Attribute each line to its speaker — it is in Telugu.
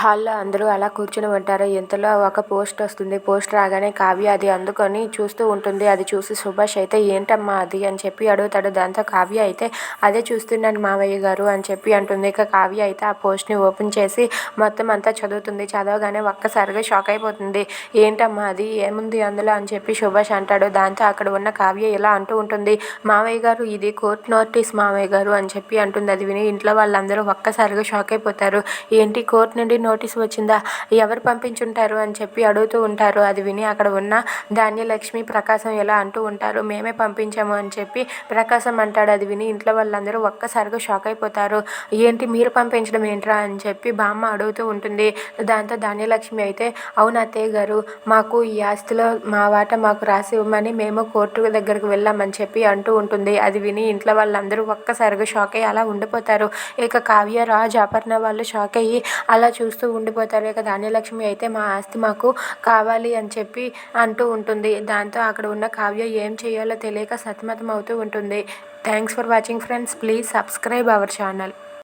Speaker 1: హాల్‌లో అందరూ అలా కూర్చొని ఉంటారు. ఇంతలో ఒక పోస్ట్ వస్తుంది. పోస్ట్ రాగానే కావ్య అది అందుకొని చూస్తూ ఉంటుంది. అది చూసి సుభాష్ అయితే "ఏంటమ్మా అది" అని చెప్పి అడుగుతాడు. దాంతో కావ్య అయితే "అదే చూస్తున్నాను మావయ్య గారు" అని చెప్పి అంటుంది. ఇక కావ్య అయితే ఆ పోస్ట్‌ని ఓపెన్ చేసి మొత్తం అంతా చదువుతుంది. చదవగానే ఒక్కసారిగా షాక్ అయిపోతుంది. "ఏంటమ్మా అది? ఏముంది అందులో" అని చెప్పి సుభాష్ అంటాడు. దాంతో అక్కడ ఉన్న కావ్య ఇలా అంటూ ఉంటుంది. "మావయ్య గారు ఇది కోర్ట్ నోటీస్ మావయ్య గారు" అని చెప్పి అంటుంది. అది విని ఇంట్లో వాళ్ళందరూ ఒక్కసారిగా షాక్ అయిపోతారు. "ఏంటి కోర్ట్ నుండి నోటీస్ వచ్చిందా? ఎవరు పంపించుంటారు" అని చెప్పి అడుగుతూ ఉంటారు. అది విని అక్కడ ఉన్న ధాన్యలక్ష్మి, ప్రకాశం ఇలా అంటూ ఉంటారు. "మేమే పంపించాము" అని చెప్పి ప్రకాశం అంటాడు. అది విని ఇంట్లో వాళ్ళందరూ ఒక్కసారిగా షాక్ అయిపోతారు. "ఏంటి మీరు పంపించడం ఏంట్రా" అని చెప్పి బామ్మ అడుగుతూ ఉంటుంది. దాంతో ధాన్యలక్ష్మి అయితే "అవును అత్తయ్య గారు, మాకు ఈ ఆస్తిలో మా వాటా మాకు రాసి ఇవ్వమని మేము కోర్టు దగ్గరికి వెళ్ళామని చెప్పి అంటూ ఉంటుంది. అది విని ఇంట్లో వాళ్ళందరూ ఒక్కసారిగా షాక్ అయ్యి అలా ఉండిపోతారు. ఇక కావ్య, రాజ్, అపర్ణ వాళ్ళు షాక్ అయ్యి అలా చూస్తూ ఉండిపోతారు. ఇక ధాన్యలక్ష్మి అయితే "మా ఆస్తి మాకు కావాలి" అని చెప్పి అంటూ ఉంటుంది. దాంతో అక్కడ ఉన్న కావ్య ఏం చేయాలో తెలియక సతమతం అవుతూ ఉంటుంది. Thanks for watching friends. Please subscribe our channel.